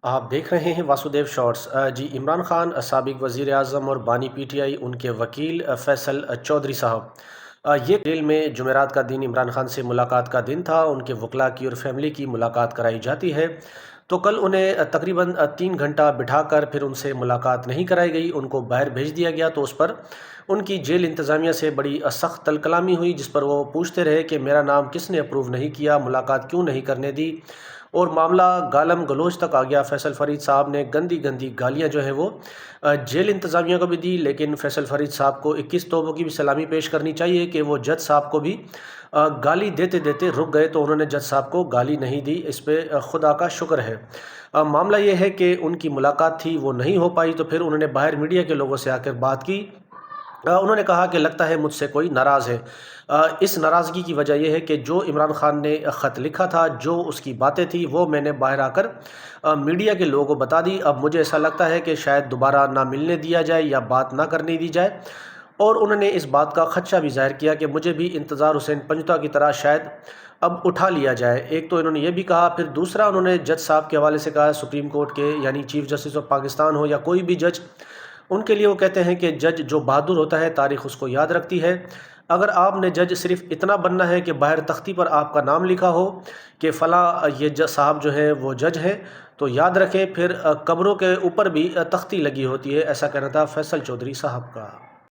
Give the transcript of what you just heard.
آپ دیکھ رہے ہیں واسودیو شارٹس۔ جی، عمران خان سابق وزیر اعظم اور بانی پی ٹی آئی ان کے وکیل فیصل چودھری صاحب، یہ جیل میں جمعرات کا دن عمران خان سے ملاقات کا دن تھا۔ ان کے وکلاء کی اور فیملی کی ملاقات کرائی جاتی ہے، تو کل انہیں تقریباً 3 گھنٹہ بٹھا کر پھر ان سے ملاقات نہیں کرائی گئی، ان کو باہر بھیج دیا گیا۔ تو اس پر ان کی جیل انتظامیہ سے بڑی سخت تل کلامی ہوئی، جس پر وہ پوچھتے رہے کہ میرا نام کس نے اپروو نہیں کیا، ملاقات کیوں نہیں کرنے دی، اور معاملہ گالم گلوچ تک آ گیا۔ فیصل فرید صاحب نے گندی گندی گالیاں جو ہیں وہ جیل انتظامیہ کو بھی دی، لیکن فیصل فرید صاحب کو 21 توپوں کی بھی سلامی پیش کرنی چاہیے کہ وہ جج صاحب کو بھی گالی دیتے دیتے رک گئے، تو انہوں نے جج صاحب کو گالی نہیں دی، اس پہ خدا کا شکر ہے۔ معاملہ یہ ہے کہ ان کی ملاقات تھی، وہ نہیں ہو پائی، تو پھر انہوں نے باہر میڈیا کے لوگوں سے آ کر بات کی۔ انہوں نے کہا کہ لگتا ہے مجھ سے کوئی ناراض ہے۔ اس ناراضگی کی وجہ یہ ہے کہ جو عمران خان نے خط لکھا تھا، جو اس کی باتیں تھیں، وہ میں نے باہر آ کر میڈیا کے لوگوں کو بتا دی۔ اب مجھے ایسا لگتا ہے کہ شاید دوبارہ نہ ملنے دیا جائے یا بات نہ کرنے دی جائے، اور انہوں نے اس بات کا خدشہ بھی ظاہر کیا کہ مجھے بھی انتظار حسین پنجوتا کی طرح شاید اب اٹھا لیا جائے۔ ایک تو انہوں نے یہ بھی کہا، پھر دوسرا انہوں نے جج صاحب کے حوالے سے کہا، سپریم کورٹ کے یعنی چیف جسٹس آف پاکستان ہو یا کوئی بھی جج، ان کے لیے وہ کہتے ہیں کہ جج جو بہادر ہوتا ہے تاریخ اس کو یاد رکھتی ہے۔ اگر آپ نے جج صرف اتنا بننا ہے کہ باہر تختی پر آپ کا نام لکھا ہو کہ فلاں یہ جج صاحب جو ہیں وہ جج ہیں، تو یاد رکھیں پھر قبروں کے اوپر بھی تختی لگی ہوتی ہے۔ ایسا کہنا تھا فیصل چودھری صاحب کا۔